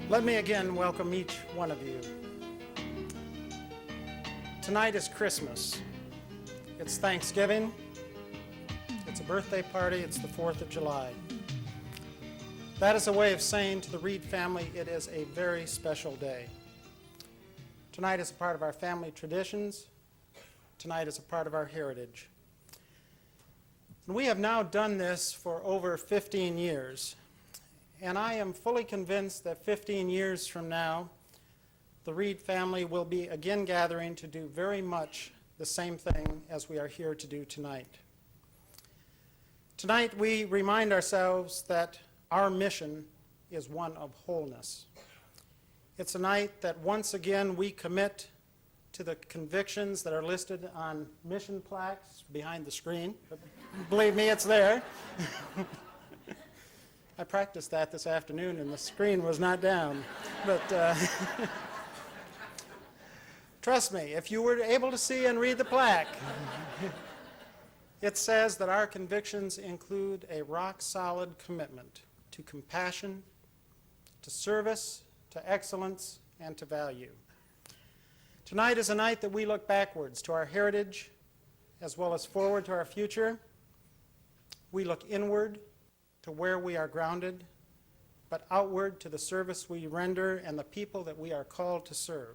Let me again welcome each one of you. Tonight is Christmas. It's Thanksgiving. It's a birthday party. It's the 4th of July. That is a way of saying to the Reid family, it is a very special day. Tonight is a part of our family traditions. Tonight is a part of our heritage. And we have now done this for over 15 years. And I am fully convinced that 15 years from now, the Reid family will be again gathering to do very much the same thing as we are here to do tonight. Tonight we remind ourselves that our mission is one of wholeness. It's a night that once again we commit to the convictions that are listed on mission plaques behind the screen. But believe me, it's there. I practiced that this afternoon and the screen was not down. But trust me, if you were able to see and read the plaque, it says that our convictions include a rock-solid commitment to compassion, to service, to excellence, and to value. Tonight is a night that we look backwards to our heritage as well as forward to our future. We look inward to where we are grounded, but outward to the service we render and the people that we are called to serve.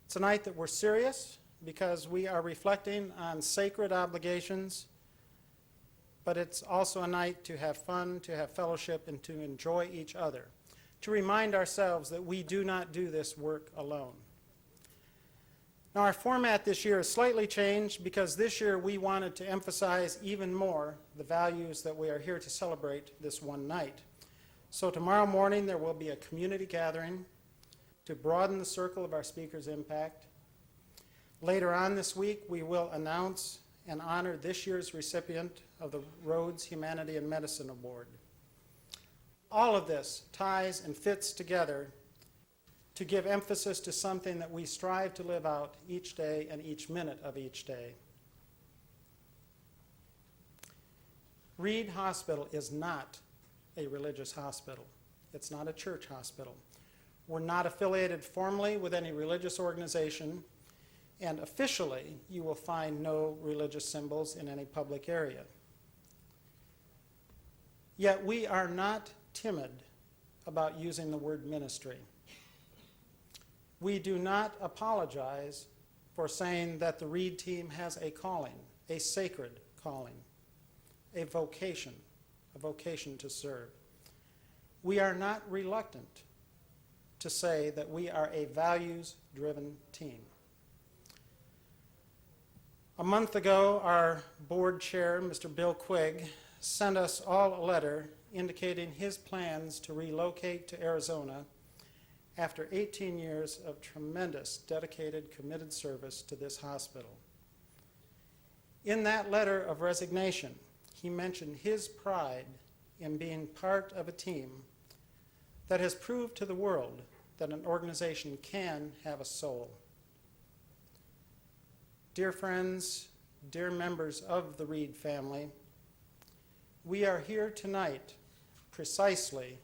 It's a night that we're serious because we are reflecting on sacred obligations, but it's also a night to have fun, to have fellowship, and to enjoy each other, to remind ourselves that we do not do this work alone. Now, our format this year has slightly changed because this year we wanted to emphasize even more the values that we are here to celebrate this one night. So tomorrow morning there will be a community gathering to broaden the circle of our speaker's impact. Later on this week we will announce and honor this year's recipient of the Rhodes Humanity and Medicine Award. All of this ties and fits together to give emphasis to something that we strive to live out each day and each minute of each day. Reid Hospital is not a religious hospital. It's not a church hospital. We're not affiliated formally with any religious organization, and officially you will find no religious symbols in any public area. Yet we are not timid about using the word ministry. We do not apologize for saying that the Reid team has a calling, a sacred calling, a vocation to serve. We are not reluctant to say that we are a values-driven team. A month ago, our board chair, Mr. Bill Quigg, sent us all a letter indicating his plans to relocate to Arizona after 18 years of tremendous, dedicated, committed service to this hospital. In that letter of resignation, he mentioned his pride in being part of a team that has proved to the world that an organization can have a soul. Dear friends, dear members of the Reid family, we are here tonight precisely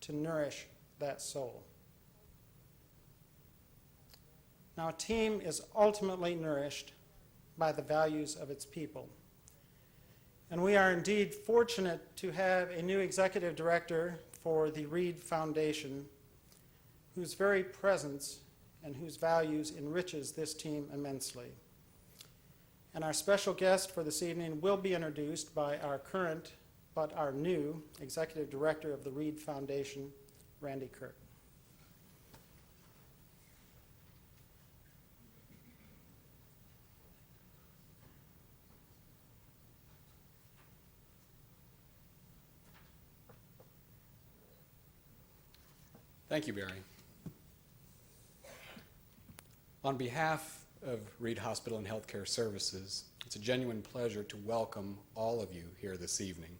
to nourish that soul. Now, a team is ultimately nourished by the values of its people. And we are indeed fortunate to have a new executive director for the Reid Foundation, whose very presence and whose values enriches this team immensely. And our special guest for this evening will be introduced by our current, but our new executive director of the Reid Foundation, Randy Kirk. Thank you, Barry. On behalf of Reid Hospital and Healthcare Services, it's a genuine pleasure to welcome all of you here this evening.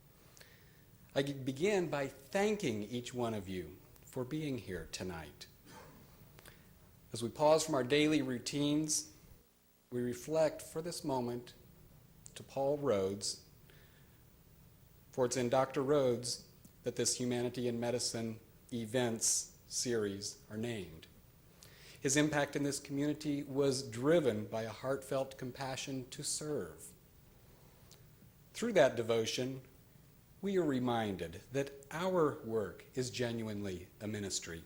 I begin by thanking each one of you for being here tonight. As we pause from our daily routines, we reflect for this moment to Paul Rhodes, for it's in Dr. Rhodes that this humanity and medicine events series are named. His impact in this community was driven by a heartfelt compassion to serve. Through that devotion, we are reminded that our work is genuinely a ministry,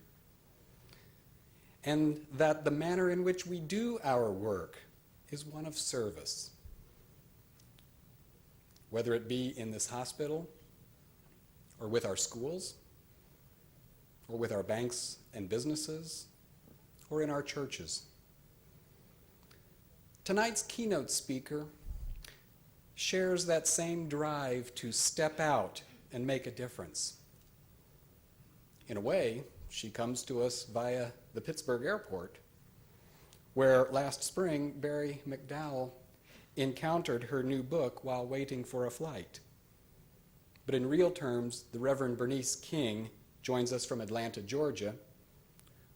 and that the manner in which we do our work is one of service. Whether it be in this hospital, or with our schools, or with our banks and businesses, or in our churches. Tonight's keynote speaker shares that same drive to step out and make a difference. In a way, she comes to us via the Pittsburgh airport, where last spring Barry McDowell encountered her new book while waiting for a flight. But in real terms, the Reverend Bernice King joins us from Atlanta, Georgia,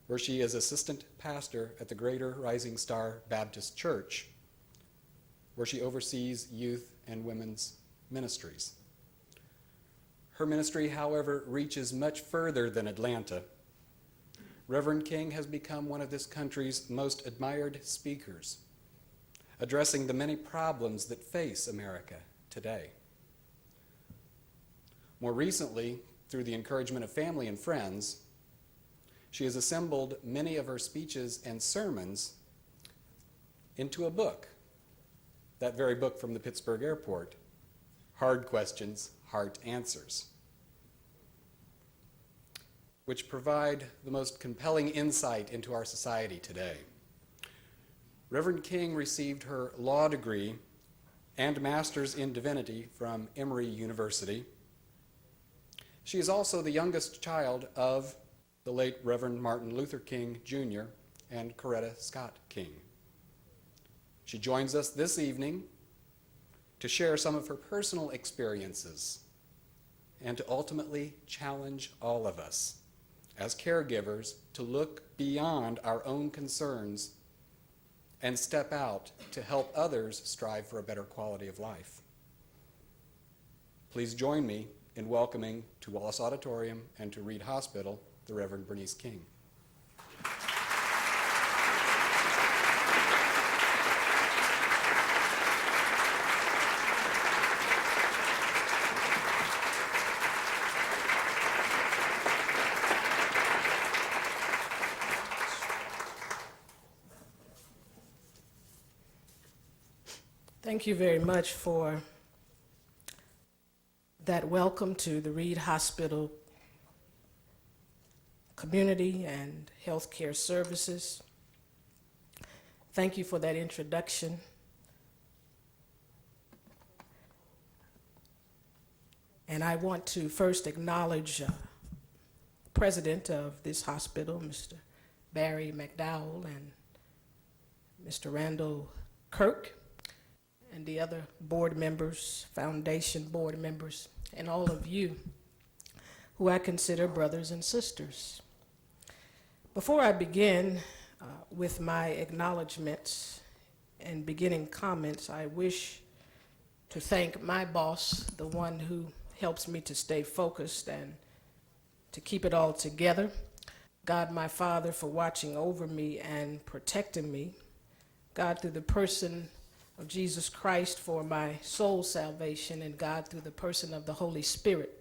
where she is assistant pastor at the Greater Rising Star Baptist Church, where she oversees youth and women's ministries. Her ministry, however, reaches much further than Atlanta. Reverend King has become one of this country's most admired speakers, addressing the many problems that face America today. More recently, through the encouragement of family and friends, she has assembled many of her speeches and sermons into a book, that very book from the Pittsburgh airport, Hard Questions, Heart Answers, which provide the most compelling insight into our society today. Reverend King received her law degree and master's in divinity from Emory University. She is also the youngest child of the late Reverend Martin Luther King Jr. and Coretta Scott King. She joins us this evening to share some of her personal experiences and to ultimately challenge all of us as caregivers to look beyond our own concerns and step out to help others strive for a better quality of life. Please join me in welcoming to Wallace Auditorium and to Reid Hospital the Reverend Bernice King. Thank you very much for that welcome to the Reid Hospital Community and Healthcare Services. Thank you for that introduction. And I want to first acknowledge the president of this hospital, Mr. Barry McDowell, and Mr. Randall Kirk, and the other board members, foundation board members, and all of you who I consider brothers and sisters. Before I begin with my acknowledgments and beginning comments, I wish to thank my boss, the one who helps me to stay focused and to keep it all together. God, my Father, for watching over me and protecting me. God, through the person of Jesus Christ, for my soul salvation, and God, through the person of the Holy Spirit,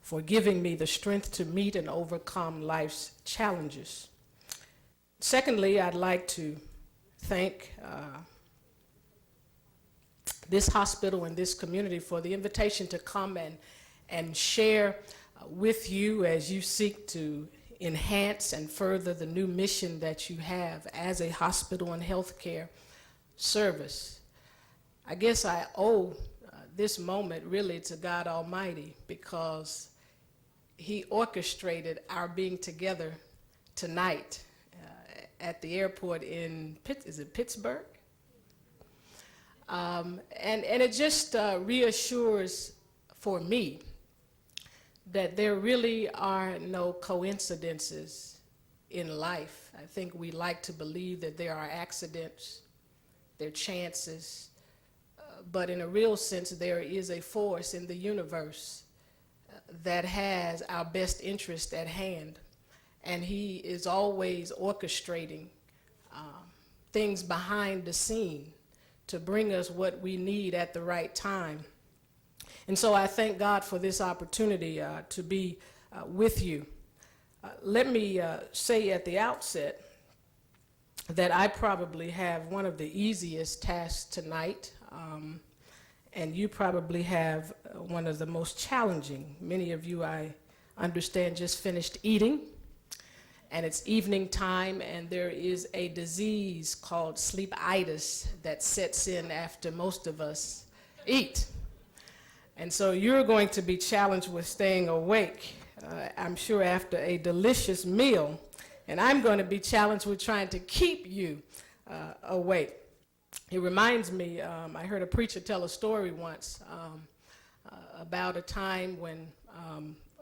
for giving me the strength to meet and overcome life's challenges. Secondly, I'd like to thank this hospital and this community for the invitation to come and share with you as you seek to enhance and further the new mission that you have as a hospital and healthcare service. I guess I owe this moment really to God Almighty, because He orchestrated our being together tonight at the airport in Pittsburgh? And it just reassures for me that there really are no coincidences in life. I think we like to believe that there are accidents, there are chances, but in a real sense, there is a force in the universe that has our best interest at hand, and he is always orchestrating things behind the scene to bring us what we need at the right time. And so I thank God for this opportunity to be with you. Let me say at the outset that I probably have one of the easiest tasks tonight, and you probably have one of the most challenging. Many of you, I understand, just finished eating, and it's evening time, and there is a disease called sleepitis that sets in after most of us eat. And so you're going to be challenged with staying awake, I'm sure, after a delicious meal, and I'm going to be challenged with trying to keep you awake. It reminds me, I heard a preacher tell a story once about a time when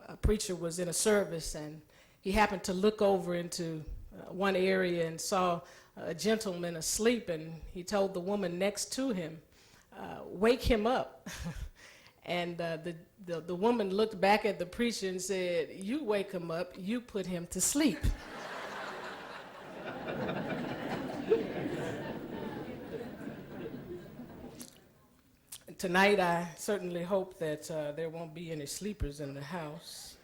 a preacher was in a service, and he happened to look over into one area and saw a gentleman asleep, and he told the woman next to him, "Wake him up." And the woman looked back at the preacher and said, "You wake him up, you put him to sleep." Tonight, I certainly hope that there won't be any sleepers in the house,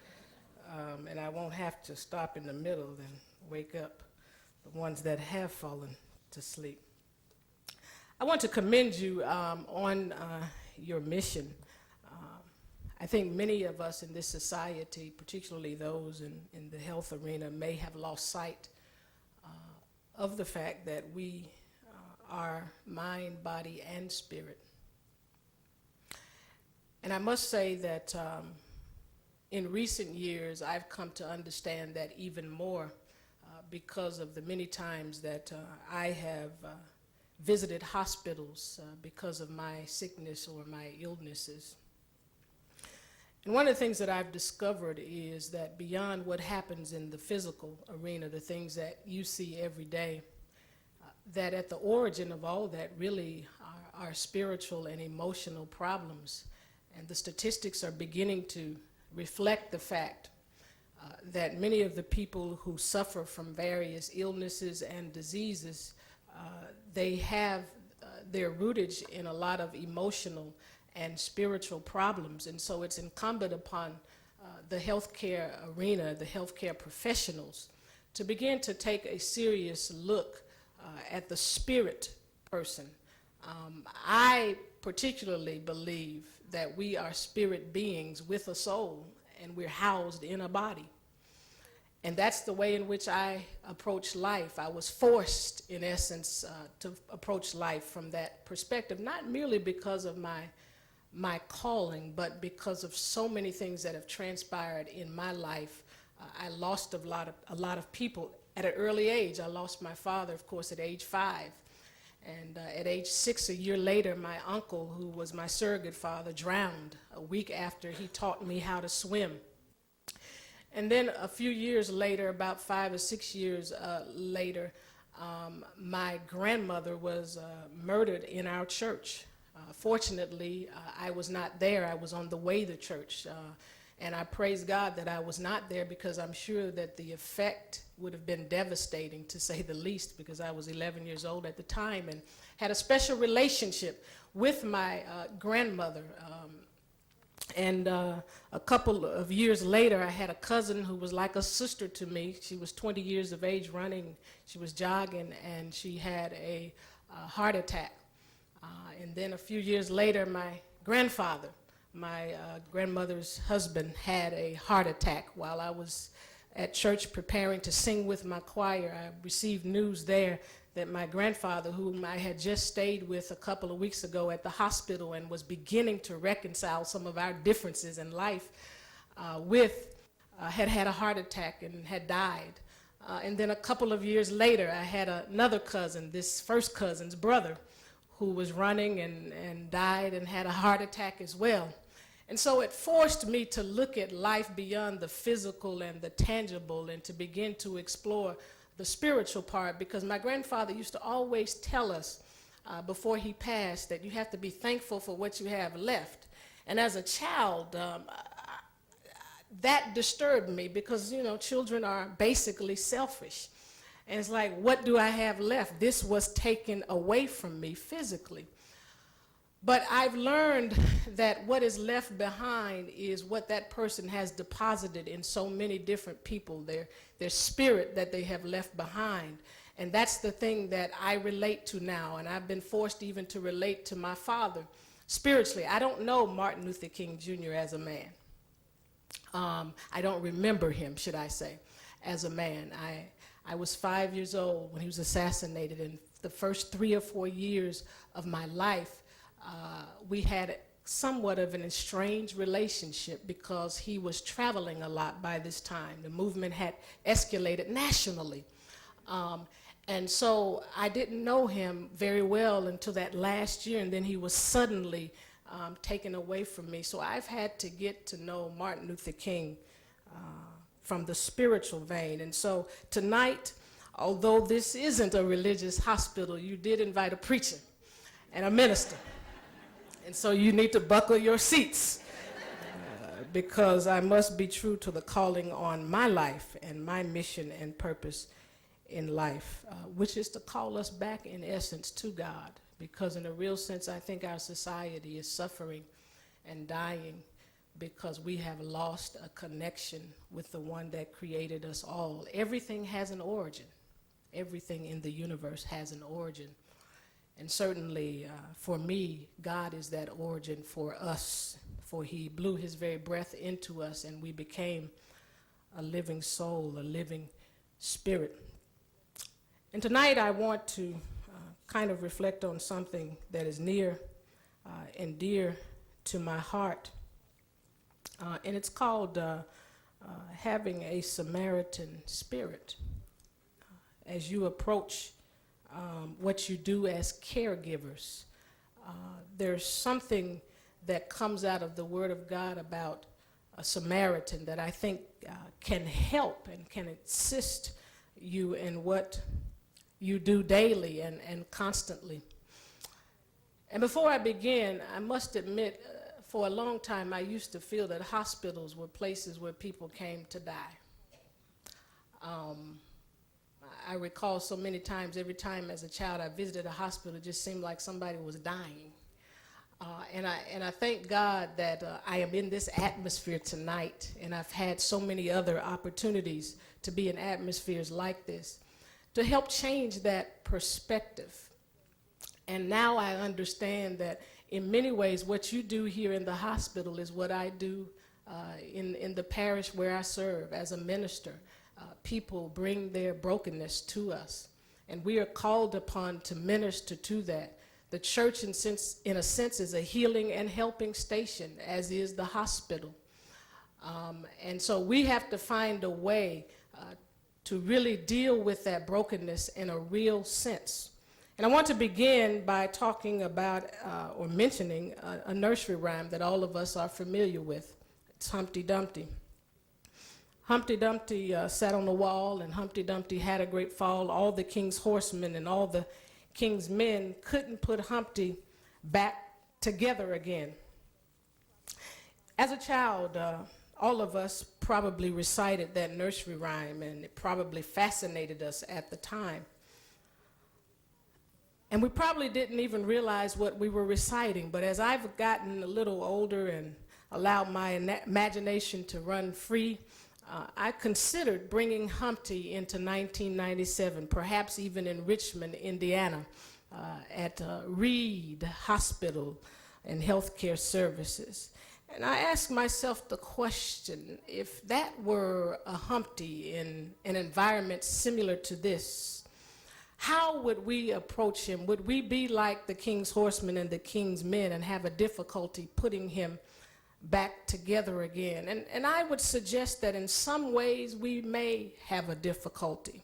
and I won't have to stop in the middle and wake up the ones that have fallen to sleep. I want to commend you on your mission. I think many of us in this society, particularly those in the health arena, may have lost sight of the fact that we are mind, body, and spirit. And I must say that in recent years, I've come to understand that even more because of the many times that I have visited hospitals because of my sickness or my illnesses. And one of the things that I've discovered is that beyond what happens in the physical arena, the things that you see every day, that at the origin of all that really are spiritual and emotional problems. And the statistics are beginning to reflect the fact that many of the people who suffer from various illnesses and diseases, they're rooted in a lot of emotional and spiritual problems. And so it's incumbent upon the healthcare arena, the healthcare professionals, to begin to take a serious look at the spirit person. I particularly believe that we are spirit beings with a soul, and we're housed in a body. And that's the way in which I approach life. I was forced, in essence, to approach life from that perspective, not merely because of my calling, but because of so many things that have transpired in my life. I lost a lot of people at an early age. I lost my father, of course, at age 5. And at age 6, a year later, my uncle, who was my surrogate father, drowned a week after he taught me how to swim. And then a few years later, about 5 or 6 years later, my grandmother was murdered in our church. Fortunately, I was not there. I was on the way to church. And I praise God that I was not there, because I'm sure that the effect would have been devastating, to say the least, because I was 11 years old at the time and had a special relationship with my grandmother. And a couple of years later, I had a cousin who was like a sister to me. She was 20 years of age, running. She was jogging, and she had a heart attack. And then a few years later, my grandfather, my grandmother's husband, had a heart attack while I was at church preparing to sing with my choir. I received news there that my grandfather, whom I had just stayed with a couple of weeks ago at the hospital and was beginning to reconcile some of our differences in life had had a heart attack and had died. And then a couple of years later, I had another cousin, this first cousin's brother, who was running and died and had a heart attack as well. And so it forced me to look at life beyond the physical and the tangible, and to begin to explore the spiritual part, because my grandfather used to always tell us before he passed that you have to be thankful for what you have left. And as a child, that disturbed me because, you know, children are basically selfish. And it's like, what do I have left? This was taken away from me physically. But I've learned that what is left behind is what that person has deposited in so many different people, their spirit that they have left behind. And that's the thing that I relate to now. And I've been forced even to relate to my father spiritually. I don't know Martin Luther King Jr. as a man. I don't remember him, should I say, as a man. I was 5 years old when he was assassinated, and the first 3 or 4 years of my life, we had somewhat of an estranged relationship because he was traveling a lot by this time. The movement had escalated nationally. And so I didn't know him very well until that last year, and then he was suddenly taken away from me. So I've had to get to know Martin Luther King from the spiritual vein. And so tonight, although this isn't a religious hospital, you did invite a preacher and a minister. And so you need to buckle your seats because I must be true to the calling on my life and my mission and purpose in life, which is to call us back in essence to God. Because in a real sense, I think our society is suffering and dying because we have lost a connection with the one that created us all. Everything has an origin. Everything in the universe has an origin. And certainly for me, God is that origin for us, for he blew his very breath into us and we became a living soul, a living spirit. And tonight I want to kind of reflect on something that is near and dear to my heart. And it's called having a Samaritan spirit. As you approach what you do as caregivers, there's something that comes out of the Word of God about a Samaritan that I think can help and can assist you in what you do daily and constantly. And before I begin, I must admit, for a long time, I used to feel that hospitals were places where people came to die. I recall so many times, every time as a child I visited a hospital, it just seemed like somebody was dying. And I thank God that I am in this atmosphere tonight, and I've had so many other opportunities to be in atmospheres like this to help change that perspective. And now I understand that in many ways what you do here in the hospital is what I do in the parish where I serve as a minister. People bring their brokenness to us, and we are called upon to minister to that. The church, in a sense, is a healing and helping station, as is the hospital. And so we have to find a way to really deal with that brokenness in a real sense. And I want to begin by talking about or mentioning a nursery rhyme that all of us are familiar with. It's Humpty Dumpty. Humpty Dumpty sat on the wall, and Humpty Dumpty had a great fall. All the king's horsemen and all the king's men couldn't put Humpty back together again. As a child, all of us probably recited that nursery rhyme, and it probably fascinated us at the time. And we probably didn't even realize what we were reciting, but as I've gotten a little older and allowed my imagination to run free, I considered bringing Humpty into 1997, perhaps even in Richmond, Indiana, at Reid Hospital and Healthcare Services. And I asked myself the question, if that were a Humpty in an environment similar to this, how would we approach him? Would we be like the king's horsemen and the king's men and have a difficulty putting him back together again? And I would suggest that in some ways we may have a difficulty,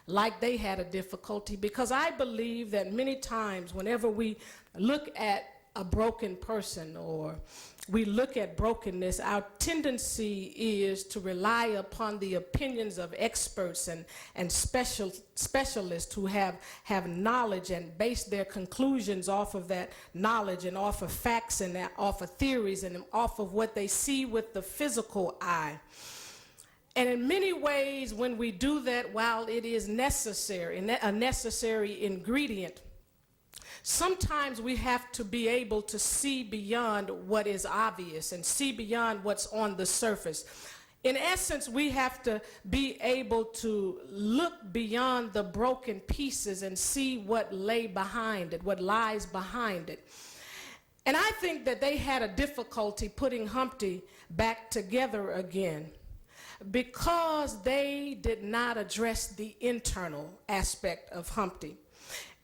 like they had a difficulty, because I believe that many times whenever we look at a broken person or we look at brokenness, our tendency is to rely upon the opinions of experts and specialists who have knowledge and base their conclusions off of that knowledge and off of facts and off of theories and off of what they see with the physical eye. And in many ways, when we do that, while it is necessary, a necessary ingredient, sometimes we have to be able to see beyond what is obvious and see beyond what's on the surface. In essence, we have to be able to look beyond the broken pieces and see what lay behind it, what lies behind it. And I think that they had a difficulty putting Humpty back together again, because they did not address the internal aspect of Humpty.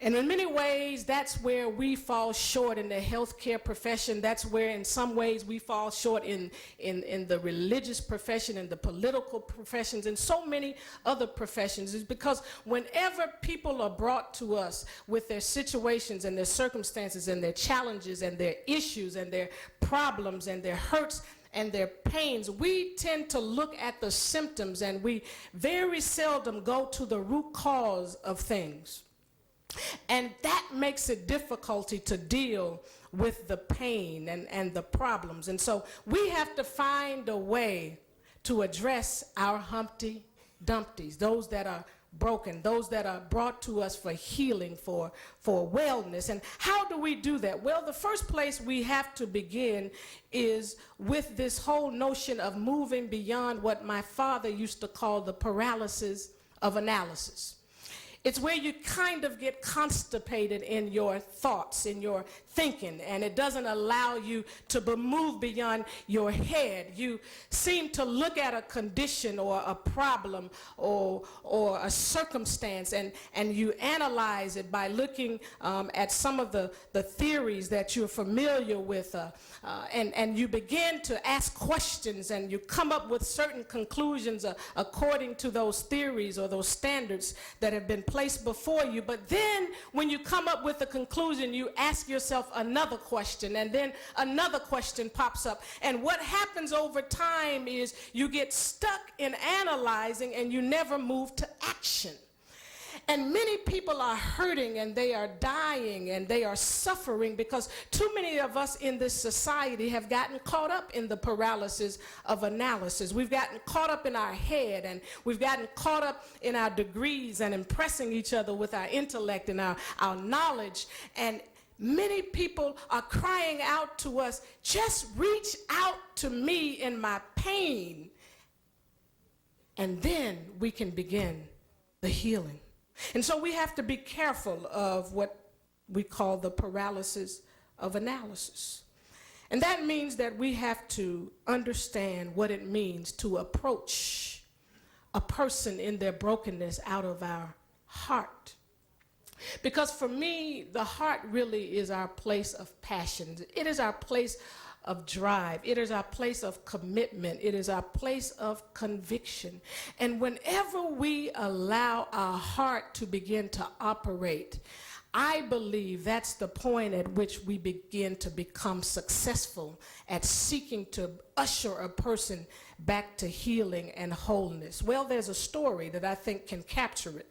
And in many ways, that's where we fall short in the healthcare profession. That's where, in some ways, we fall short in the religious profession and the political professions and so many other professions, is because whenever people are brought to us with their situations and their circumstances and their challenges and their issues and their problems and their hurts and their pains, we tend to look at the symptoms and we very seldom go to the root cause of things. And that makes it difficult to deal with the pain and the problems. And so we have to find a way to address our Humpty Dumptys, those that are broken, those that are brought to us for healing, for wellness. And how do we do that? Well, the first place we have to begin is with this whole notion of moving beyond what my father used to call the paralysis of analysis. It's where you kind of get constipated in your thoughts, in your thinking, and it doesn't allow you to move beyond your head. You seem to look at a condition or a problem or a circumstance, and you analyze it by looking at some of the theories that you're familiar with, and you begin to ask questions, and you come up with certain conclusions according to those theories or those standards that have been placed before you. But then when you come up with a conclusion, you ask yourself another question, and then another question pops up. And what happens over time is you get stuck in analyzing and you never move to action. And many people are hurting and they are dying and they are suffering because too many of us in this society have gotten caught up in the paralysis of analysis. We've gotten caught up in our head, and we've gotten caught up in our degrees and impressing each other with our intellect and our knowledge. And many people are crying out to us, just reach out to me in my pain, and then we can begin the healing. And so we have to be careful of what we call the paralysis of analysis. And that means that we have to understand what it means to approach a person in their brokenness out of our heart. Because for me, the heart really is our place of passion. It is our place of drive. It is our place of commitment. It is our place of conviction. And whenever we allow our heart to begin to operate, I believe that's the point at which we begin to become successful at seeking to usher a person back to healing and wholeness. Well, there's a story that I think can capture it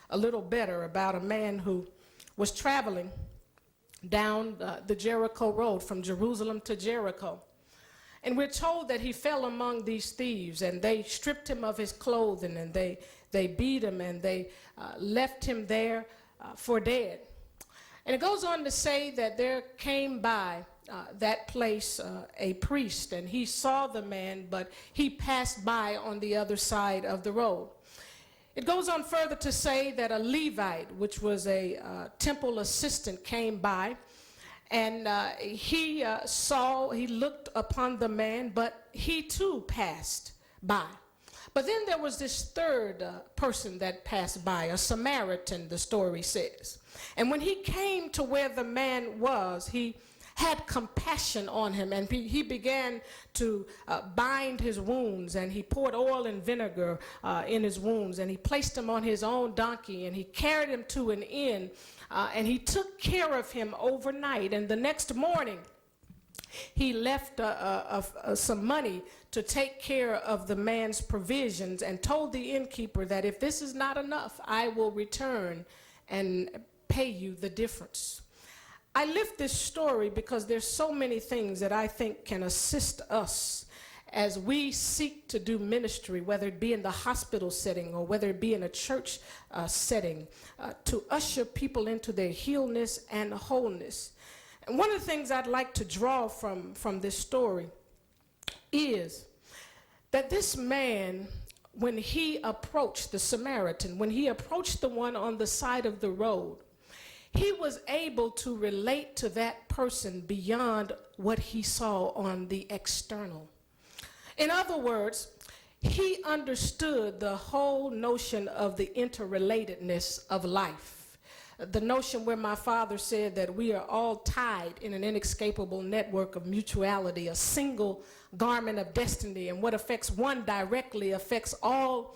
a little better about a man who was traveling down the Jericho road from Jerusalem to Jericho. And we're told that he fell among these thieves, and they stripped him of his clothing, and they beat him, and they left him there for dead. And it goes on to say that there came by that place a priest, and he saw the man, but he passed by on the other side of the road. It goes on further to say that a Levite, which was a temple assistant, came by, and he looked upon the man, but he too passed by. But then there was this third person that passed by, a Samaritan, the story says. And when he came to where the man was, he had compassion on him, and he began to bind his wounds, and he poured oil and vinegar in his wounds, and he placed him on his own donkey, and he carried him to an inn, and he took care of him overnight. And the next morning, he left some money to take care of the man's provisions and told the innkeeper that if this is not enough, I will return and pay you the difference. I lift this story because there's so many things that I think can assist us as we seek to do ministry, whether it be in the hospital setting or whether it be in a church setting, to usher people into their healness and wholeness. And one of the things I'd like to draw from this story is that this man, when he approached the Samaritan, when he approached the one on the side of the road, he was able to relate to that person beyond what he saw on the external. In other words, he understood the whole notion of the interrelatedness of life. The notion where my father said that we are all tied in an inescapable network of mutuality, a single garment of destiny, and what affects one directly affects all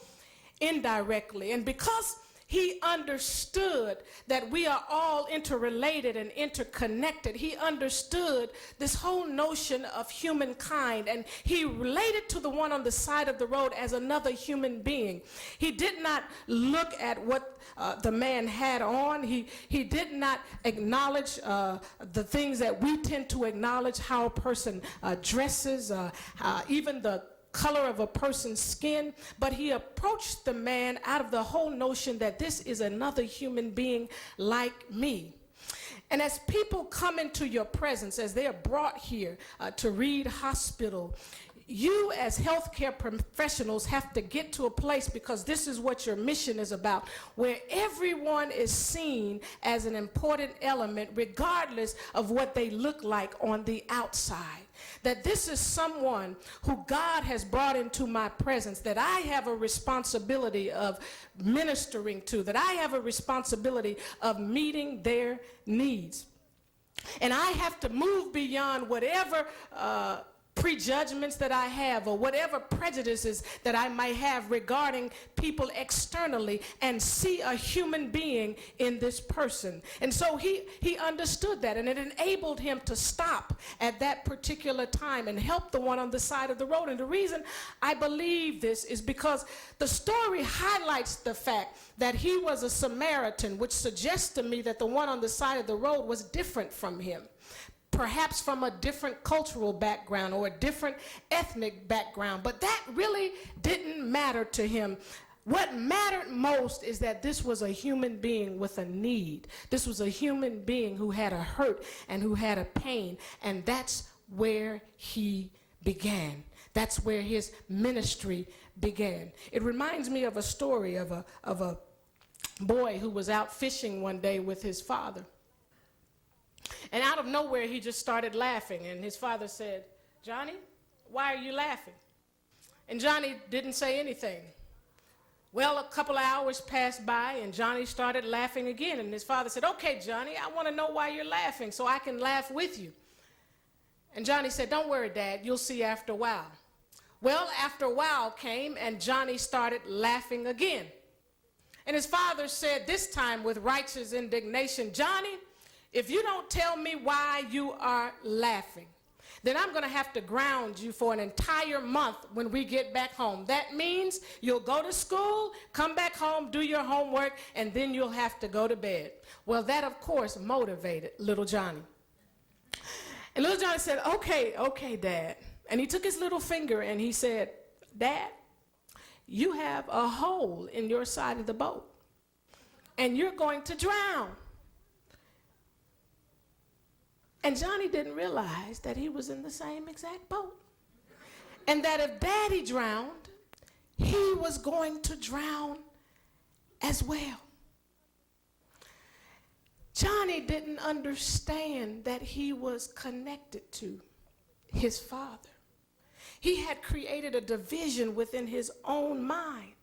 indirectly. And because he understood that we are all interrelated and interconnected, he understood this whole notion of humankind, and he related to the one on the side of the road as another human being. He did not look at what the man had on. He did not acknowledge the things that we tend to acknowledge, how a person dresses, even the color of a person's skin, but he approached the man out of the whole notion that this is another human being like me. And as people come into your presence, as they are brought here to Reid Hospital, you as healthcare professionals have to get to a place, because this is what your mission is about, where everyone is seen as an important element regardless of what they look like on the outside. That this is someone who God has brought into my presence, that I have a responsibility of ministering to, that I have a responsibility of meeting their needs. And I have to move beyond whatever prejudgments that I have or whatever prejudices that I might have regarding people externally and see a human being in this person. And so he understood that, and it enabled him to stop at that particular time and help the one on the side of the road. And the reason I believe this is because the story highlights the fact that he was a Samaritan, which suggests to me that the one on the side of the road was different from him. Perhaps from a different cultural background or a different ethnic background, but that really didn't matter to him. What mattered most is that this was a human being with a need. This was a human being who had a hurt and who had a pain, and that's where he began. That's where his ministry began. It reminds me of a story of a boy who was out fishing one day with his father. And out of nowhere, he just started laughing. And his father said, "Johnny, why are you laughing?" And Johnny didn't say anything. Well, a couple of hours passed by, and Johnny started laughing again. And his father said, "Okay, Johnny, I want to know why you're laughing so I can laugh with you." And Johnny said, "Don't worry, Dad, you'll see after a while." Well, after a while came, and Johnny started laughing again. And his father said, this time with righteous indignation, "Johnny, if you don't tell me why you are laughing, then I'm going to have to ground you for an entire month when we get back home. That means you'll go to school, come back home, do your homework, and then you'll have to go to bed." Well, that, of course, motivated little Johnny. And little Johnny said, okay, Dad. And he took his little finger and he said, "Dad, you have a hole in your side of the boat, and you're going to drown." And Johnny didn't realize that he was in the same exact boat. And that if Daddy drowned, he was going to drown as well. Johnny didn't understand that he was connected to his father. He had created a division within his own mind.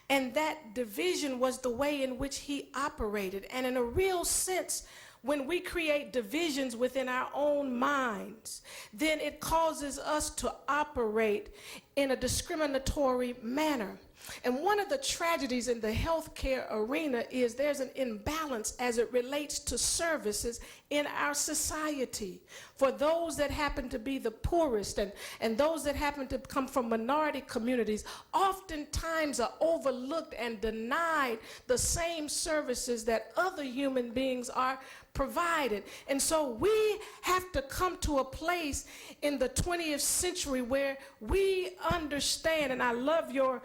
And that division was the way in which he operated. And in a real sense, when we create divisions within our own minds, then it causes us to operate in a discriminatory manner. And one of the tragedies in the healthcare arena is there's an imbalance as it relates to services in our society. For those that happen to be the poorest and those that happen to come from minority communities, oftentimes are overlooked and denied the same services that other human beings are provided. And so we have to come to a place in the 20th century where we understand, and I love your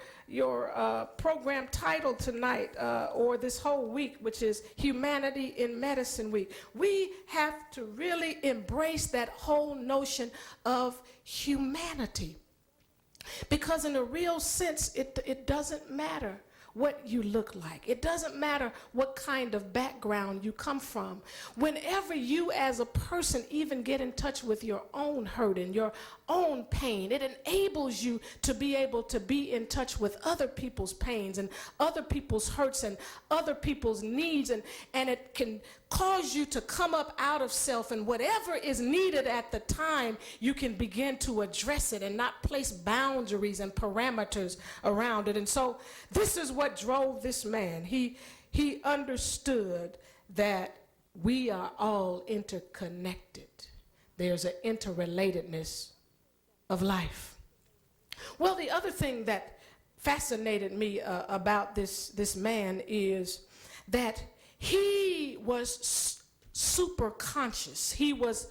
program title tonight, or this whole week, which is Humanity in Medicine Week. We have to really embrace that whole notion of humanity. Because in a real sense, it doesn't matter what you look like. It doesn't matter what kind of background you come from. Whenever you as a person even get in touch with your own hurt and your own pain, it enables you to be able to be in touch with other people's pains and other people's hurts and other people's needs, and it can cause you to come up out of self, and whatever is needed at the time, you can begin to address it and not place boundaries and parameters around it. And so this is what drove this man. He understood that we are all interconnected. There's an interrelatedness of life. Well, the other thing that fascinated me about this man is that he was super conscious. He was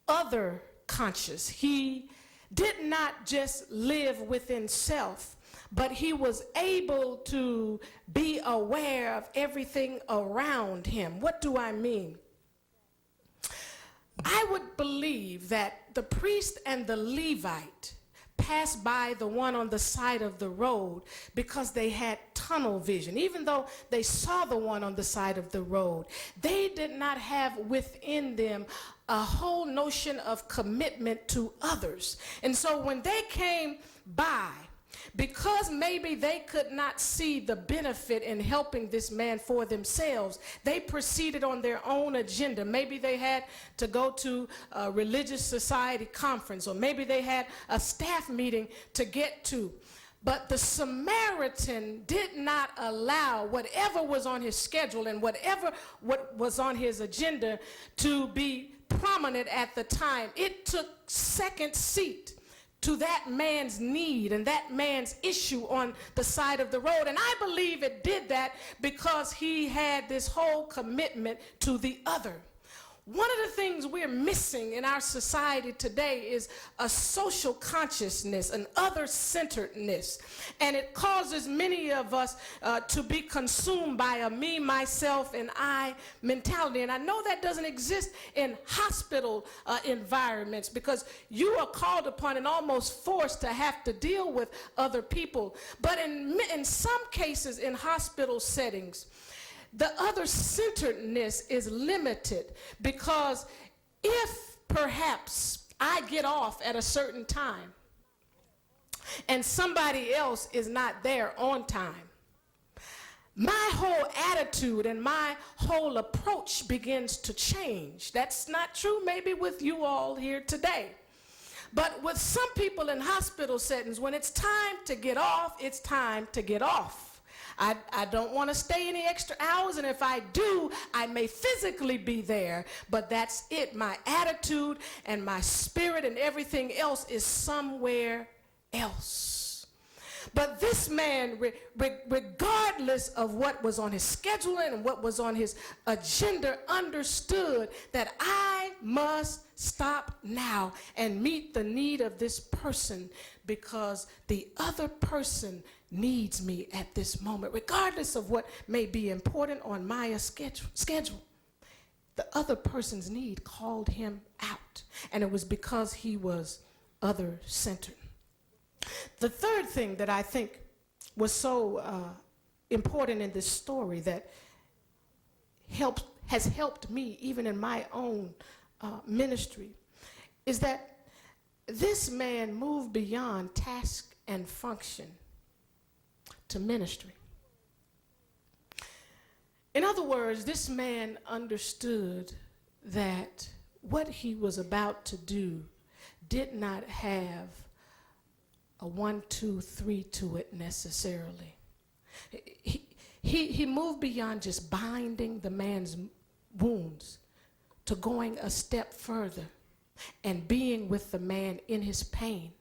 other conscious. He did not just live within self, but he was able to be aware of everything around him. What do I mean? I would believe that the priest and the Levite passed by the one on the side of the road because they had tunnel vision. Even though they saw the one on the side of the road, they did not have within them a whole notion of commitment to others. And so when they came by, because maybe they could not see the benefit in helping this man for themselves, they proceeded on their own agenda. Maybe they had to go to a religious society conference, or maybe they had a staff meeting to get to. But the Samaritan did not allow whatever was on his schedule and what was on his agenda to be prominent at the time. It took second seat to that man's need and that man's issue on the side of the road. And I believe it did that because he had this whole commitment to the other. One of the things we're missing in our society today is a social consciousness, an other-centeredness, and it causes many of us to be consumed by a me, myself, and I mentality. And I know that doesn't exist in hospital environments, because you are called upon and almost forced to have to deal with other people. But in some cases in hospital settings, the other-centeredness is limited, because if perhaps I get off at a certain time and somebody else is not there on time, my whole attitude and my whole approach begins to change. That's not true maybe with you all here today. But with some people in hospital settings, when it's time to get off, it's time to get off. I don't want to stay any extra hours, and if I do, I may physically be there, but that's it. My attitude and my spirit and everything else is somewhere else. But this man, regardless of what was on his schedule and what was on his agenda, understood that I must stop now and meet the need of this person, because the other person needs me at this moment, regardless of what may be important on my schedule. The other person's need called him out, and it was because he was other-centered. The third thing that I think was so important in this story that has helped me even in my own ministry is that this man moved beyond task and function to ministry. In other words, this man understood that what he was about to do did not have a 1, 2, 3 to it necessarily. He moved beyond just binding the man's wounds to going a step further and being with the man in his pain.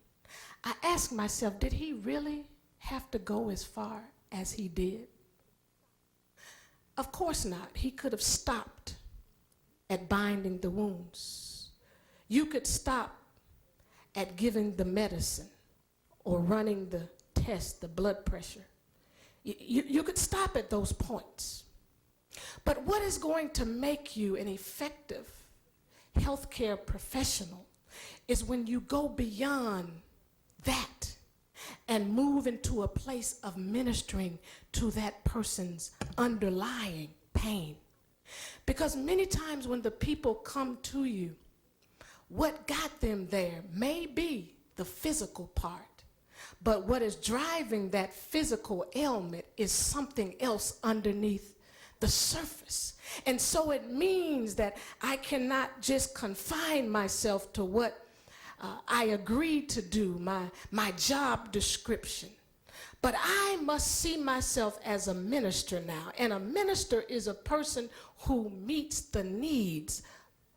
I asked myself, did he really have to go as far as he did? Of course not. He could have stopped at binding the wounds. You could stop at giving the medicine or running the test, the blood pressure. You could stop at those points. But what is going to make you an effective healthcare professional is when you go beyond that and move into a place of ministering to that person's underlying pain. Because many times when the people come to you, what got them there may be the physical part, but what is driving that physical ailment is something else underneath the surface. And so it means that I cannot just confine myself to what I agreed to do, my job description. But I must see myself as a minister now. And a minister is a person who meets the needs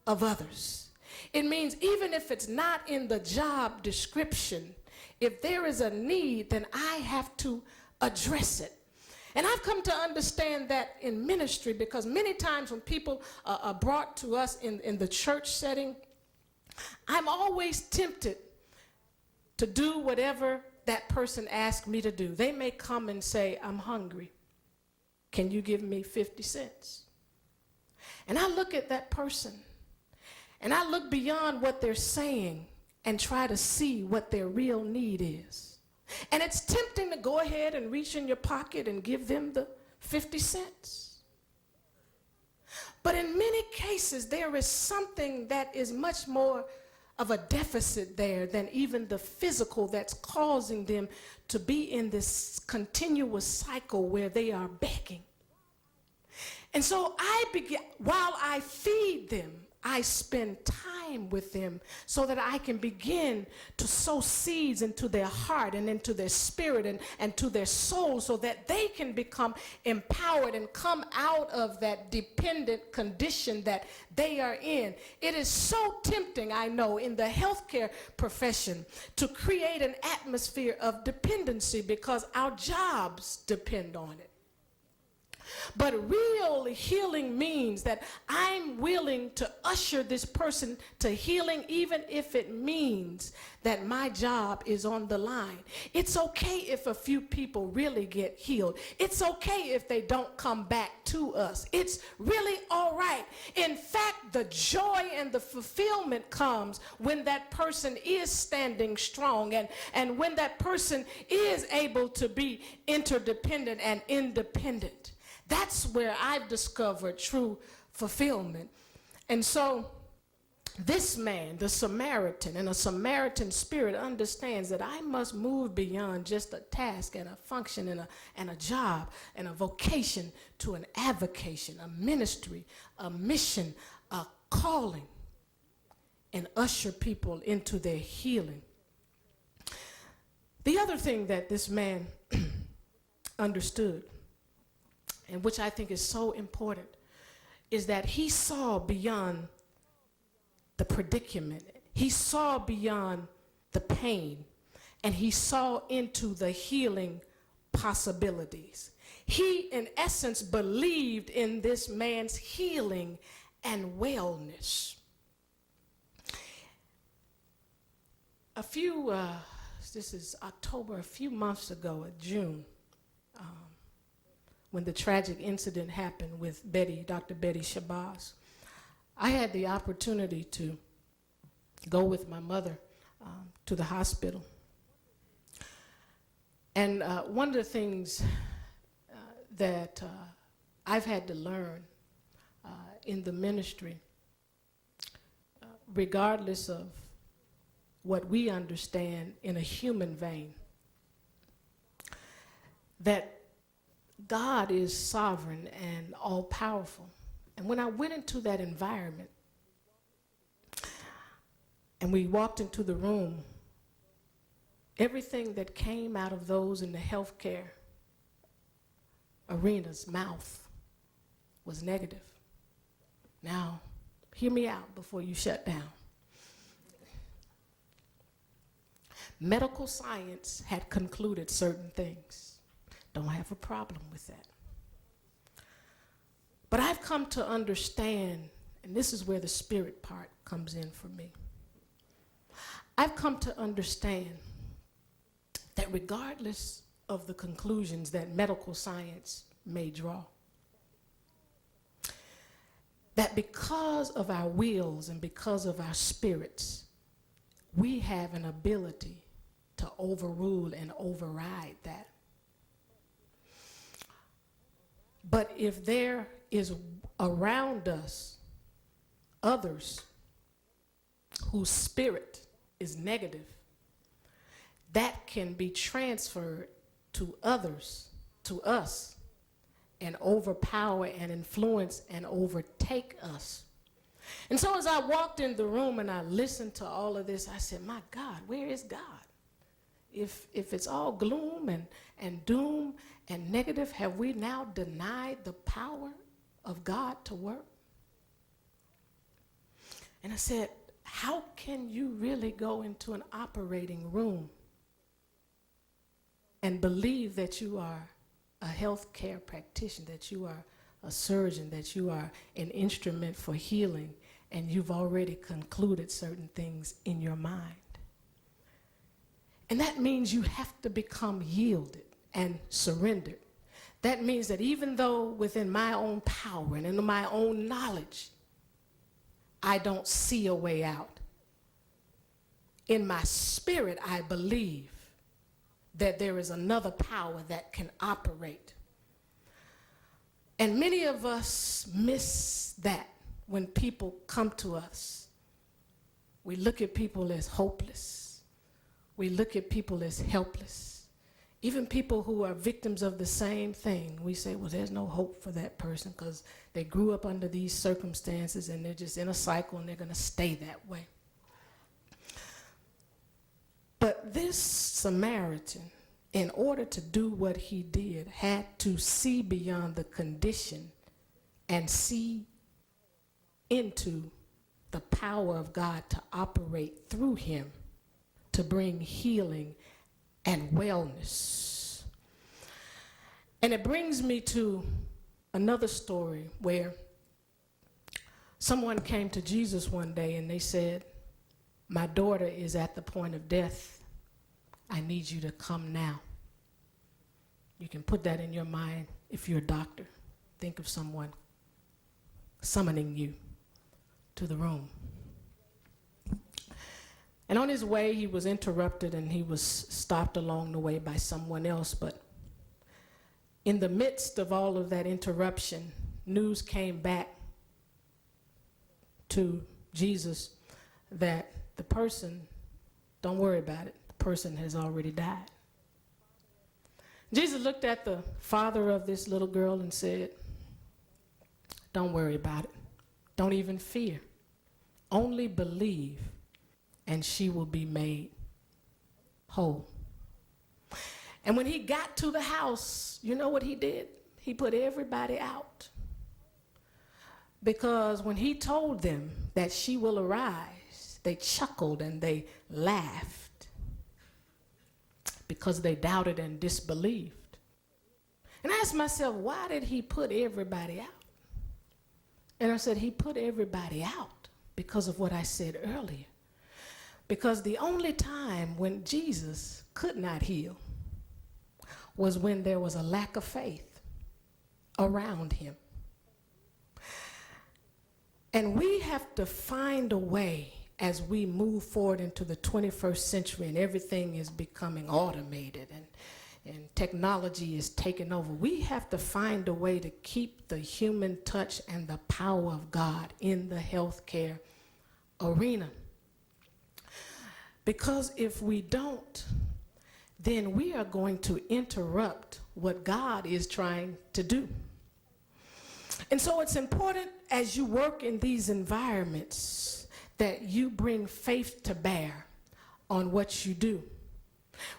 of others. It means even if it's not in the job description, if there is a need, then I have to address it. And I've come to understand that in ministry, because many times when people are brought to us in the church setting, I'm always tempted to do whatever that person asked me to do. They may come and say, I'm hungry. Can you give me 50 cents? And I look at that person, and I look beyond what they're saying and try to see what their real need is. And it's tempting to go ahead and reach in your pocket and give them the 50 cents. But in many cases, there is something that is much more of a deficit there than even the physical that's causing them to be in this continuous cycle where they are begging. And so while I feed them, I spend time with them so that I can begin to sow seeds into their heart and into their spirit and to their soul so that they can become empowered and come out of that dependent condition that they are in. It is so tempting, I know, in the healthcare profession to create an atmosphere of dependency because our jobs depend on it. But real healing means that I'm willing to usher this person to healing, even if it means that my job is on the line. It's okay if a few people really get healed. It's okay if they don't come back to us. It's really all right. In fact, the joy and the fulfillment comes when that person is standing strong and when that person is able to be interdependent and independent. That's where I've discovered true fulfillment. And so this man, the Samaritan, in a Samaritan spirit, understands that I must move beyond just a task and a function and a job and a vocation to an avocation, a ministry, a mission, a calling, and usher people into their healing. The other thing that this man understood, and which I think is so important, is that he saw beyond the predicament. He saw beyond the pain, and he saw into the healing possibilities. He, in essence, believed in this man's healing and wellness. This is October, a few months ago, June, when the tragic incident happened with Dr. Betty Shabazz, I had the opportunity to go with my mother to the hospital. And one of the things that I've had to learn in the ministry, regardless of what we understand in a human vein, that God is sovereign and all-powerful. And when I went into that environment, and we walked into the room, everything that came out of those in the healthcare arena's mouth was negative. Now, hear me out before you shut down. Medical science had concluded certain things. Don't have a problem with that. But I've come to understand, and this is where the spirit part comes in for me. I've come to understand that regardless of the conclusions that medical science may draw, that because of our wills and because of our spirits, we have an ability to overrule and override that. But if there is around us others whose spirit is negative, that can be transferred to others, to us, and overpower and influence and overtake us. And so as I walked in the room and I listened to all of this, I said, my God, where is God? If it's all gloom and doom and negative, have we now denied the power of God to work? And I said, how can you really go into an operating room and believe that you are a healthcare practitioner, that you are a surgeon, that you are an instrument for healing, and you've already concluded certain things in your mind? And that means you have to become yielded and surrendered. That means that even though within my own power and in my own knowledge, I don't see a way out, in my spirit, I believe that there is another power that can operate. And many of us miss that when people come to us. We look at people as hopeless. We look at people as helpless. Even people who are victims of the same thing, we say, well, there's no hope for that person because they grew up under these circumstances and they're just in a cycle and they're going to stay that way. But this Samaritan, in order to do what he did, had to see beyond the condition and see into the power of God to operate through him to bring healing and wellness. And it brings me to another story where someone came to Jesus one day and they said, my daughter is at the point of death. I need you to come now. You can put that in your mind if you're a doctor. Think of someone summoning you to the room. And on his way, he was interrupted and he was stopped along the way by someone else. But in the midst of all of that interruption, news came back to Jesus that the person, don't worry about it, the person has already died. Jesus looked at the father of this little girl and said, don't worry about it. Don't even fear. Only believe, and she will be made whole. And when he got to the house, you know what he did? He put everybody out. Because when he told them that she will arise, they chuckled and they laughed because they doubted and disbelieved. And I asked myself, why did he put everybody out? And I said, he put everybody out because of what I said earlier. Because the only time when Jesus could not heal was when there was a lack of faith around him. And we have to find a way as we move forward into the 21st century and everything is becoming automated and technology is taking over. We have to find a way to keep the human touch and the power of God in the healthcare arena. Because if we don't, then we are going to interrupt what God is trying to do. And so it's important as you work in these environments that you bring faith to bear on what you do,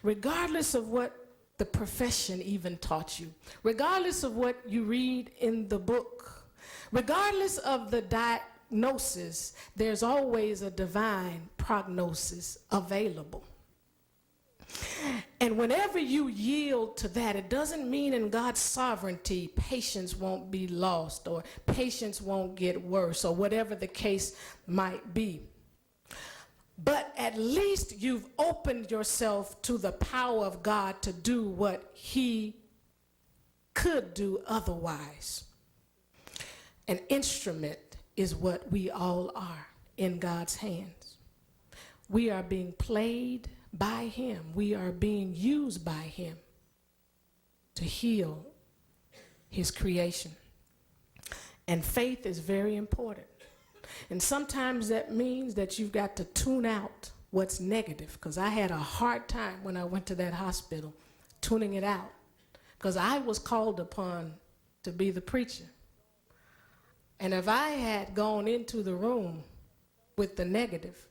regardless of what the profession even taught you, regardless of what you read in the book, regardless of the diagnosis, there's always a divine prognosis available. And whenever you yield to that, it doesn't mean in God's sovereignty patients won't be lost or patients won't get worse or whatever the case might be. But at least you've opened yourself to the power of God to do what he could do otherwise. An instrument is what we all are in God's hands. We are being played by him. We are being used by him to heal his creation. And faith is very important. And sometimes that means that you've got to tune out what's negative, because I had a hard time when I went to that hospital tuning it out, because I was called upon to be the preacher. And if I had gone into the room with the negative,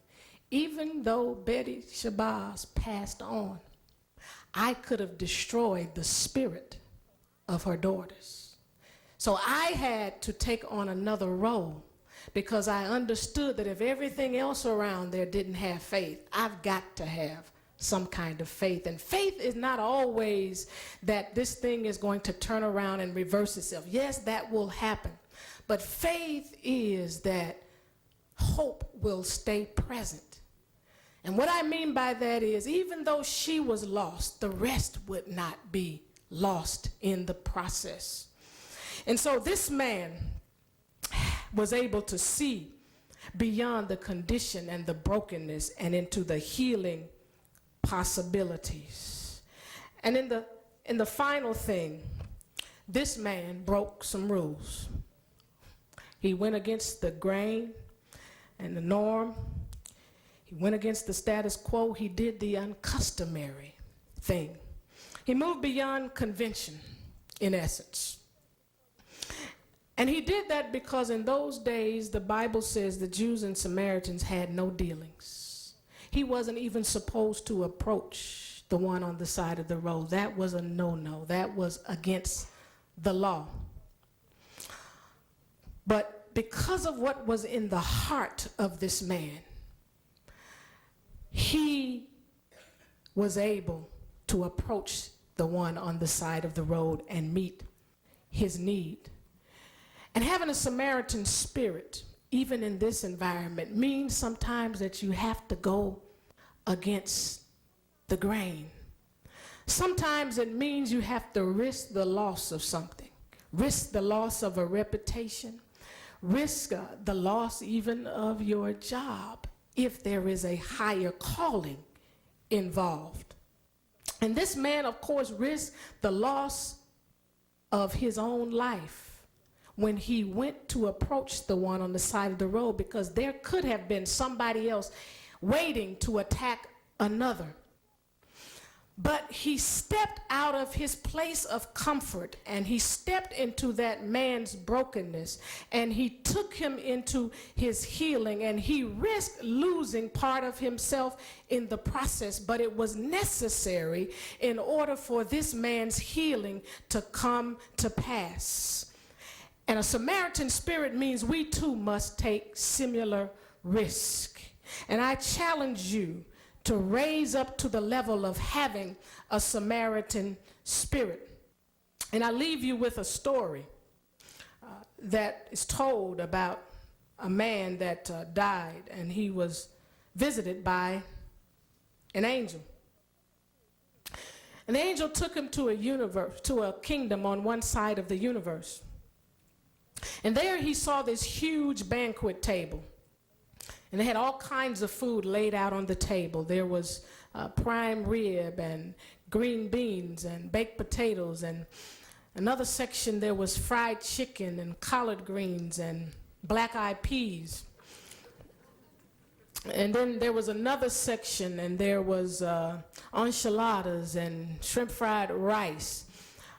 even though Betty Shabazz passed on, I could have destroyed the spirit of her daughters. So I had to take on another role, because I understood that if everything else around there didn't have faith, I've got to have some kind of faith. And faith is not always that this thing is going to turn around and reverse itself. Yes, that will happen. But faith is that hope will stay present. And what I mean by that is, even though she was lost, the rest would not be lost in the process. And so this man was able to see beyond the condition and the brokenness and into the healing possibilities. And in the final thing, this man broke some rules. He went against the grain and the norm. He went against the status quo. He did the uncustomary thing. He moved beyond convention, in essence. And he did that because in those days, the Bible says the Jews and Samaritans had no dealings. He wasn't even supposed to approach the one on the side of the road. That was a no-no. That was against the law. But because of what was in the heart of this man, he was able to approach the one on the side of the road and meet his need. And having a Samaritan spirit, even in this environment, means sometimes that you have to go against the grain. Sometimes it means you have to risk the loss of something, risk the loss of a reputation, risk the loss even of your job if there is a higher calling involved. And this man, of course, risked the loss of his own life when he went to approach the one on the side of the road, because there could have been somebody else waiting to attack another. But he stepped out of his place of comfort and he stepped into that man's brokenness and he took him into his healing, and he risked losing part of himself in the process, but it was necessary in order for this man's healing to come to pass. And a Samaritan spirit means we too must take similar risk. And I challenge you to raise up to the level of having a Samaritan spirit. And I leave you with a story that is told about a man that died, and he was visited by an angel. And the angel took him to a kingdom on one side of the universe. And there he saw this huge banquet table. And they had all kinds of food laid out on the table. There was prime rib and green beans and baked potatoes. And another section, there was fried chicken and collard greens and black-eyed peas. And then there was another section, and there was enchiladas and shrimp fried rice.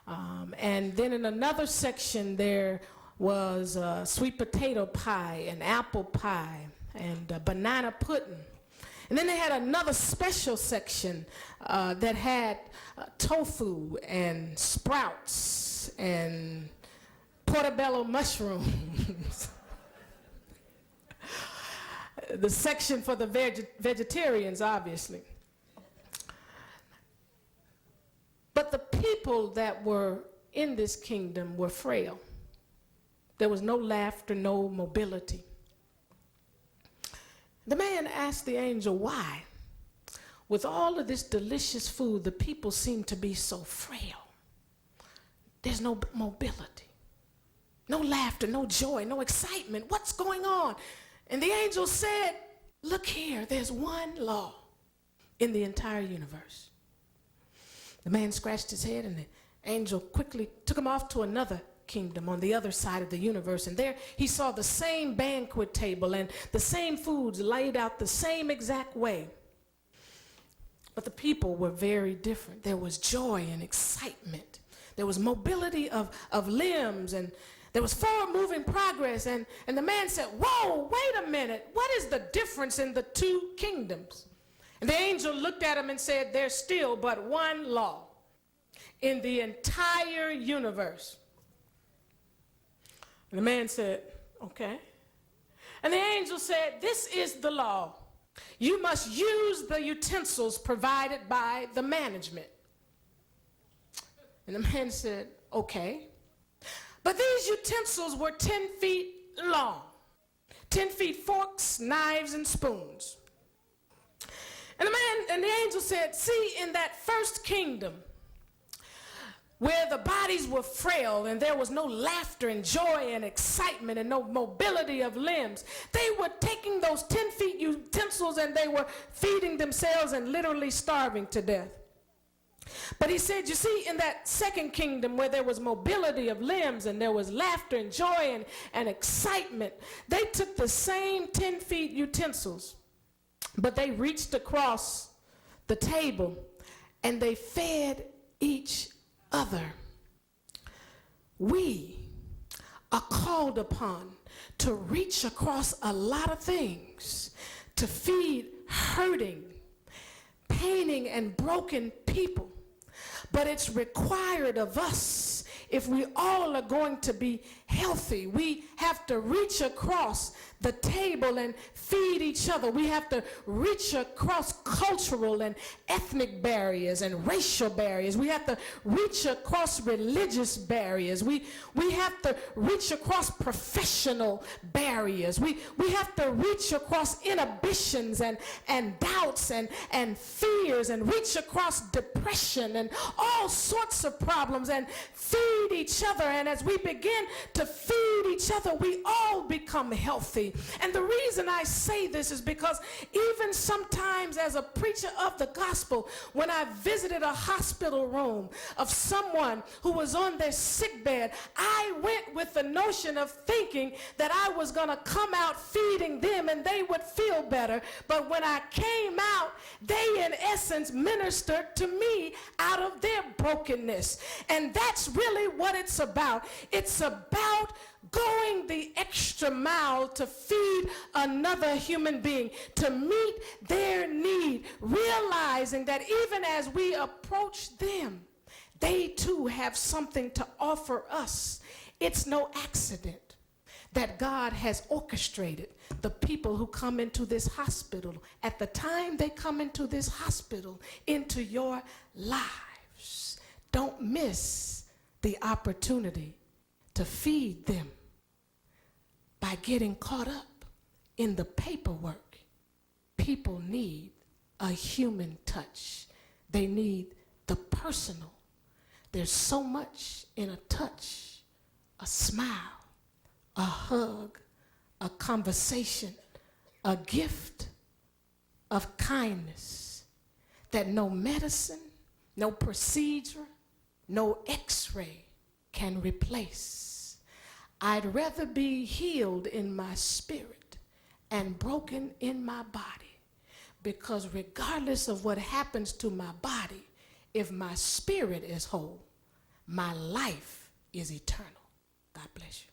And then in another section there was sweet potato pie and apple pie and banana pudding. And then they had another special section that had tofu and sprouts and portobello mushrooms. The section for the vegetarians, obviously. But the people that were in this kingdom were frail. There was no laughter, no mobility. The man asked the angel why. With all of this delicious food, the people seem to be so frail. There's no mobility, no laughter, no joy, no excitement. What's going on? And the angel said, look here, there's one law in the entire universe. The man scratched his head, and the angel quickly took him off to another kingdom on the other side of the universe. And there he saw the same banquet table and the same foods laid out the same exact way. But the people were very different. There was joy and excitement. There was mobility of limbs, and there was forward-moving progress. And the man said, whoa, wait a minute. What is the difference in the two kingdoms? And the angel looked at him and said, there's still but one law in the entire universe. And the man said, okay. And the angel said, this is the law. You must use the utensils provided by the management. And the man said, okay. But these utensils were 10 feet long. 10 feet forks, knives, and spoons. And the angel said, see, in that first kingdom, where the bodies were frail and there was no laughter and joy and excitement and no mobility of limbs, they were taking those 10 feet utensils and they were feeding themselves and literally starving to death. But he said, you see, in that second kingdom where there was mobility of limbs and there was laughter and joy and excitement, they took the same 10 feet utensils, but they reached across the table and they fed each other. We are called upon to reach across a lot of things to feed hurting, paining, and broken people. But it's required of us, if we all are going to be healthy, we have to reach across the table and feed each other. We have to reach across cultural and ethnic barriers and racial barriers. We have to reach across religious barriers. We have to reach across professional barriers. We have to reach across inhibitions and doubts and fears, and reach across depression and all sorts of problems and feed each other. And as we begin to feed each other, we all become healthy. And the reason I say this is because even sometimes as a preacher of the gospel, when I visited a hospital room of someone who was on their sick bed, I went with the notion of thinking that I was going to come out feeding them and they would feel better. But when I came out, they in essence ministered to me out of their brokenness. And that's really what it's about. It's about going the extra mile to feed another human being, to meet their need, realizing that even as we approach them, they too have something to offer us. It's no accident that God has orchestrated the people who come into this hospital at the time they come into this hospital, into your lives. Don't miss the opportunity to feed them by getting caught up in the paperwork. People need a human touch. They need the personal. There's so much in a touch, a smile, a hug, a conversation, a gift of kindness that no medicine, no procedure, no x-ray can replace. I'd rather be healed in my spirit and broken in my body, because regardless of what happens to my body, if my spirit is whole, my life is eternal. God bless you.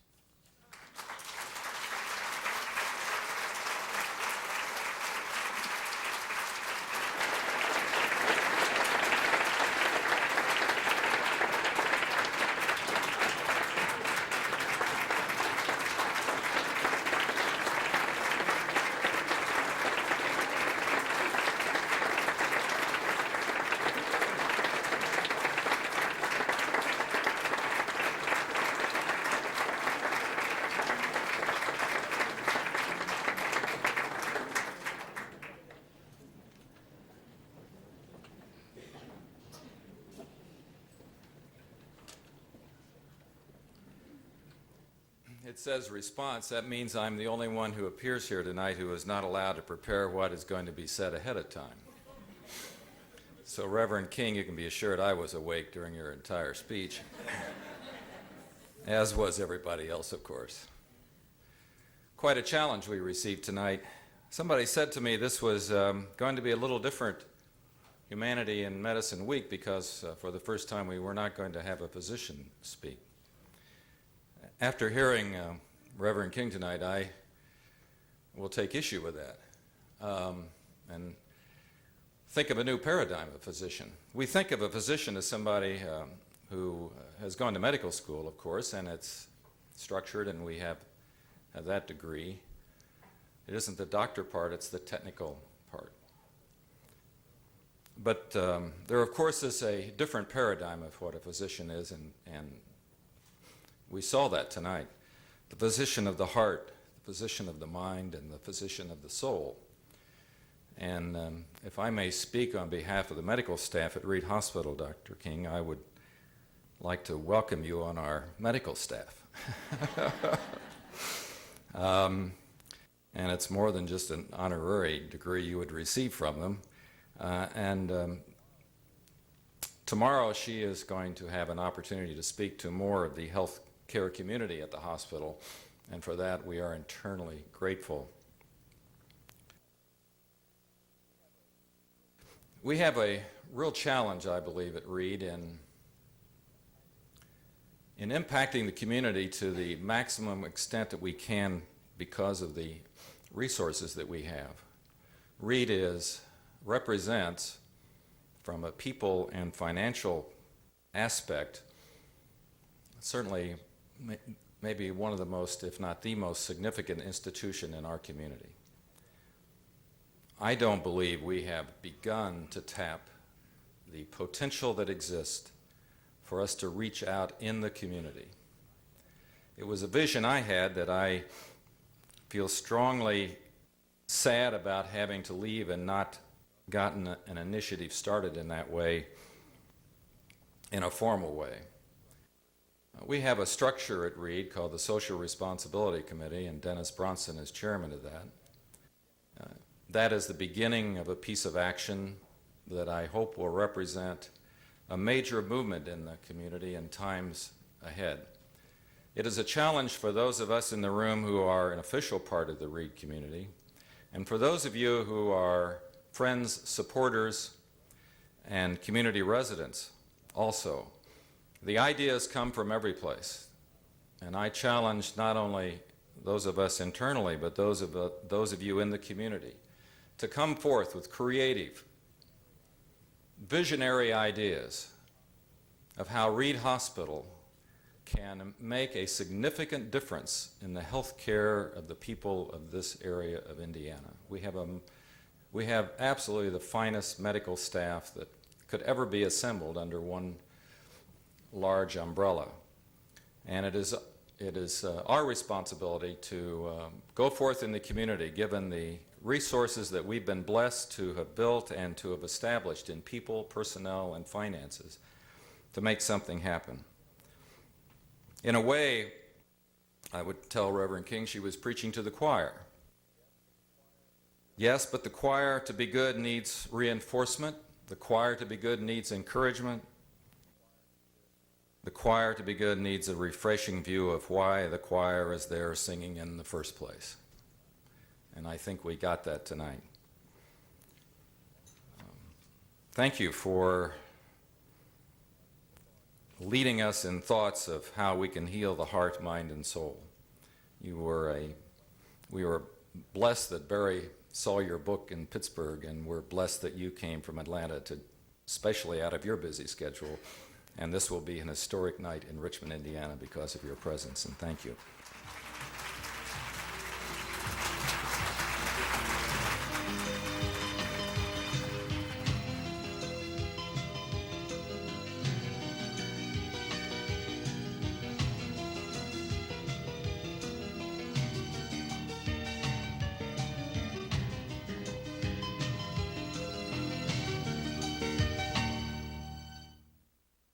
It says response. That means I'm the only one who appears here tonight who is not allowed to prepare what is going to be said ahead of time. So, Reverend King, you can be assured I was awake during your entire speech, as was everybody else, of course. Quite a challenge we received tonight. Somebody said to me this was going to be a little different Humanity and Medicine Week because for the first time we were not going to have a physician speak. After hearing Reverend King tonight, I will take issue with that and think of a new paradigm of physician. We think of a physician as somebody who has gone to medical school, of course, and it's structured and we have that degree. It isn't the doctor part, it's the technical part. But there, of course, is a different paradigm of what a physician is, and we saw that tonight. The physician of the heart, the physician of the mind, and the physician of the soul. And if I may speak on behalf of the medical staff at Reid Hospital, Dr. King, I would like to welcome you on our medical staff. And it's more than just an honorary degree you would receive from them. Tomorrow she is going to have an opportunity to speak to more of the health care community at the hospital, and for that we are eternally grateful. We have a real challenge, I believe, at Reid in impacting the community to the maximum extent that we can because of the resources that we have. Reid represents, from a people and financial aspect, certainly maybe one of the most, if not the most significant institution in our community. I don't believe we have begun to tap the potential that exists for us to reach out in the community. It was a vision I had that I feel strongly sad about having to leave and not gotten an initiative started in that way, in a formal way. We have a structure at Reid called the Social Responsibility Committee, and Dennis Bronson is chairman of that. That is the beginning of a piece of action that I hope will represent a major movement in the community in times ahead. It is a challenge for those of us in the room who are an official part of the Reid community, and for those of you who are friends, supporters, and community residents also. The ideas come from every place, and I challenge not only those of us internally, but those of you in the community to come forth with creative, visionary ideas of how Reid Hospital can make a significant difference in the health care of the people of this area of Indiana. We have absolutely the finest medical staff that could ever be assembled under one large umbrella. And it is our responsibility to go forth in the community, given the resources that we've been blessed to have built and to have established in people, personnel, and finances, to make something happen. In a way, I would tell Reverend King she was preaching to the choir. Yes, but the choir to be good needs reinforcement. The choir to be good needs encouragement. The choir to be good needs a refreshing view of why the choir is there singing in the first place. And I think we got that tonight. Thank you for leading us in thoughts of how we can heal the heart, mind, and soul. We were blessed that Barry saw your book in Pittsburgh, and we're blessed that you came from Atlanta to, especially out of your busy schedule. And this will be an historic night in Richmond, Indiana because of your presence, and thank you.